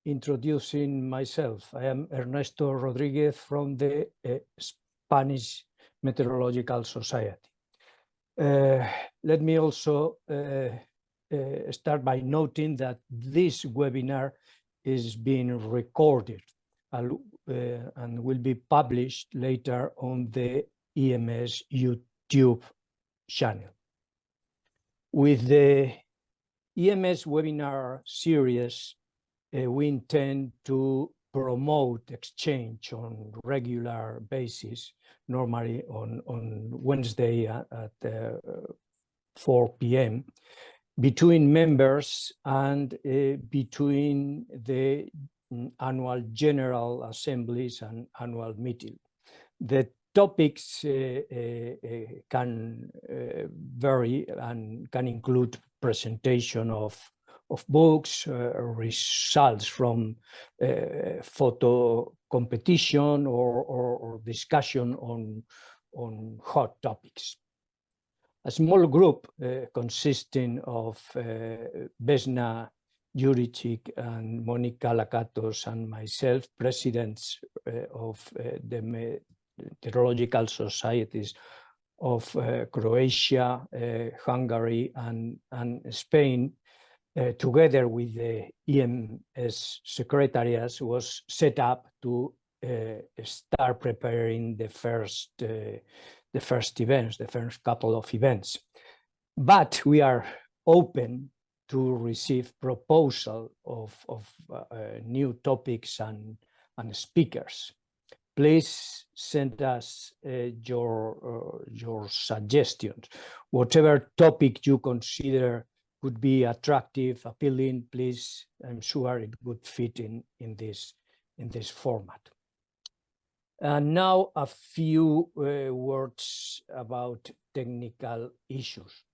introducing myself. I am Ernesto Rodriguez from the Spanish Meteorological Society. Let me also start by noting that this webinar is being recorded and will be published later on the EMS YouTube channel. With the EMS Webinar Series, we intend to promote exchange on regular basis, normally on Wednesday at 4 p.m., between members and between the annual General Assemblies and annual meeting. The topics can vary and can include presentation of books, results from photo competition, or discussion on hot topics. A small group consisting of Vesna Juricic and Monica Lakatos and myself, presidents of the Meteorological Societies of Croatia, Hungary, and Spain, together with the EMS Secretariat, was set up to start preparing the first events, the first couple of events. But we are open to receive proposal of new topics and speakers. Please send us your suggestions. Whatever topic you consider could be attractive, appealing, please, I'm sure it would fit in this format. And now a few words about technical issues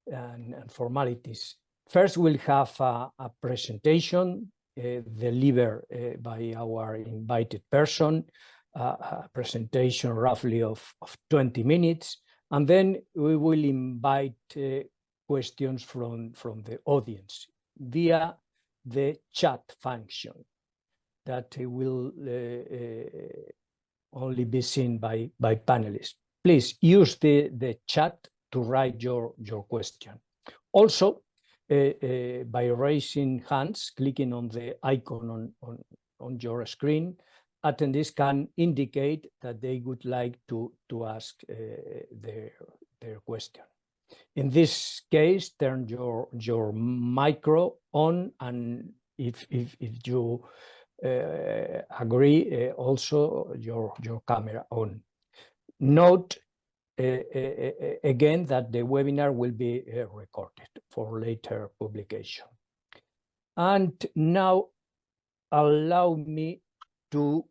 and formalities. First, we'll have a presentation delivered by our invited person, a presentation roughly of 20 minutes, and then we will invite questions from the audience via the chat function that will only be seen by panelists. Please use the chat to write your question. Also, by raising hands, clicking on the icon on your screen, attendees can indicate that they would like to ask their question. In this case, turn your micro on, and if you agree, also your camera on. Note again that the webinar will be recorded for later publication. And now allow me to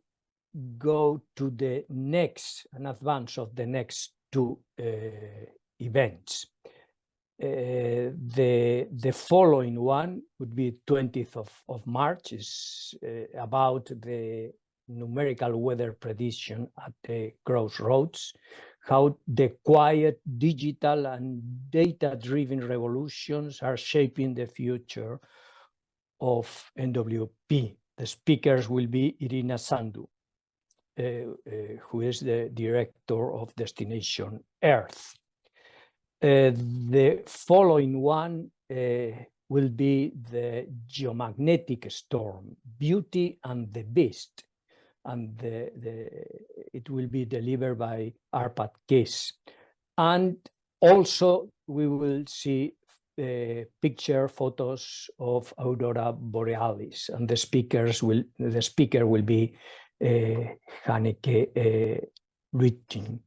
go to the next, an advance of the next two events. The following one would be 20th of March, is about the numerical weather prediction at the crossroads, how the quiet digital and data-driven revolutions are shaping the future of NWP. The speakers will be Irina Sandu, who is the director of Destination Earth. The following one will be the geomagnetic storm, Beauty and the Beast, and it will be delivered by Arpad Kiss. And also we will see picture photos of Aurora Borealis, and the speaker will be Hanneke Rütting.